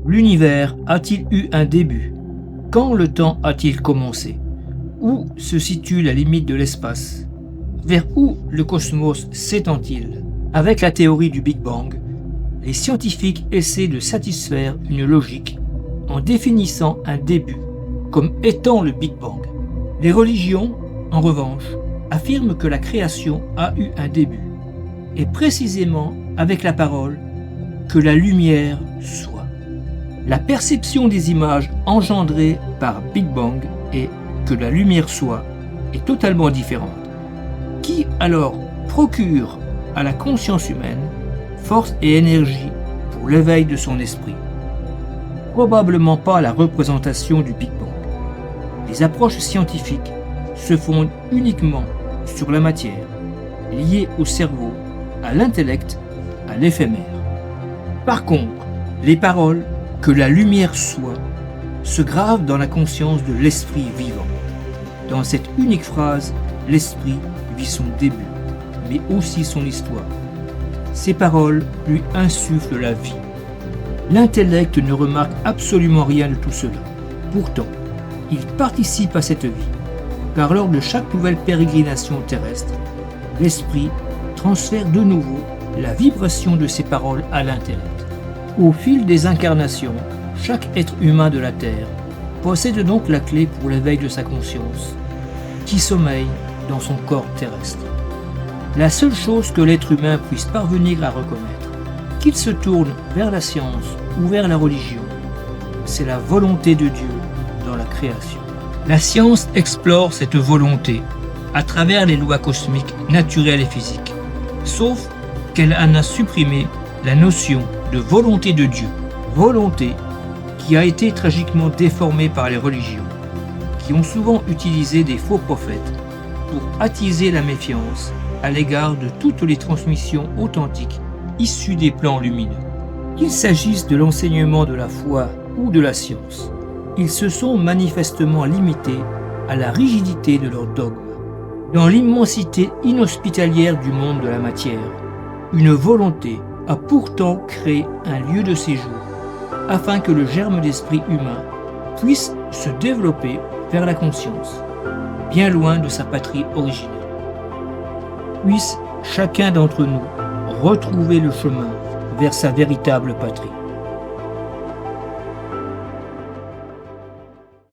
L'univers a-t-il eu un début? Quand le temps a-t-il commencé? Où se situe la limite de l'espace? Vers où le cosmos s'étend-il? Avec la théorie du Big Bang, les scientifiques essaient de satisfaire une logique en définissant un début comme étant le Big Bang. Les religions, en revanche, affirment que la création a eu un début, et précisément avec la parole « que la lumière soit ». La perception des images engendrées par Big Bang et « que la lumière soit » est totalement différente. Qui alors procure à la conscience humaine force et énergie pour l'éveil de son esprit? Probablement pas la représentation du Big Bang. Les approches scientifiques se fondent uniquement sur la matière, liée au cerveau, à l'intellect, à l'éphémère. Par contre, les paroles « que la lumière soit » se gravent dans la conscience de l'esprit vivant. Dans cette unique phrase, l'esprit vit son début, mais aussi son histoire. Ces paroles lui insufflent la vie. L'intellect ne remarque absolument rien de tout cela. Pourtant, il participe à cette vie, car lors de chaque nouvelle pérégrination terrestre, l'esprit transfère de nouveau la vibration de ces paroles à l'intellect. Au fil des incarnations, chaque être humain de la Terre possède donc la clé pour l'éveil de sa conscience, qui sommeille dans son corps terrestre. La seule chose que l'être humain puisse parvenir à reconnaître, qu'il se tourne vers la science ou vers la religion, c'est la volonté de Dieu dans la création. La science explore cette volonté à travers les lois cosmiques, naturelles et physiques, sauf qu'elle en a supprimé la notion de volonté de Dieu, volonté qui a été tragiquement déformée par les religions, qui ont souvent utilisé des faux prophètes pour attiser la méfiance à l'égard de toutes les transmissions authentiques issues des plans lumineux. Qu'il s'agisse de l'enseignement de la foi ou de la science, ils se sont manifestement limités à la rigidité de leurs dogmes. Dans l'immensité inhospitalière du monde de la matière, une volonté a pourtant créé un lieu de séjour afin que le germe d'esprit humain puisse se développer vers la conscience, bien loin de sa patrie originelle. Puisse chacun d'entre nous retrouver le chemin vers sa véritable patrie.